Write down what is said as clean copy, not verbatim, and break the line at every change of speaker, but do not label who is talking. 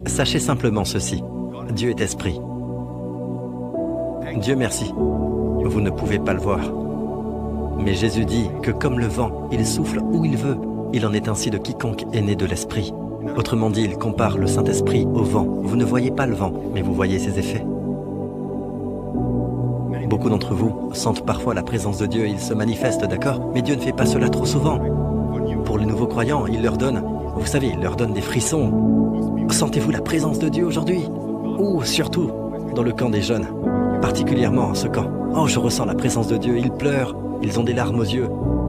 Sachez simplement ceci, Dieu est esprit. Dieu merci, vous ne pouvez pas le voir. Mais Jésus dit que comme le vent, il souffle où il veut. Il en est ainsi de quiconque est né de l'esprit. Autrement dit, il compare le Saint-Esprit au vent. Vous ne voyez pas le vent, mais vous voyez ses effets. Beaucoup d'entre vous sentent parfois la présence de Dieu, il se manifeste, d'accord? Mais Dieu ne fait pas cela trop souvent. Pour les nouveaux croyants, il leur donne, vous savez, il leur donne des frissons. Sentez-vous la présence de Dieu aujourd'hui? Ou surtout, dans le camp des jeunes, particulièrement en ce camp. Oh, je ressens la présence de Dieu, ils pleurent, ils ont des larmes aux yeux.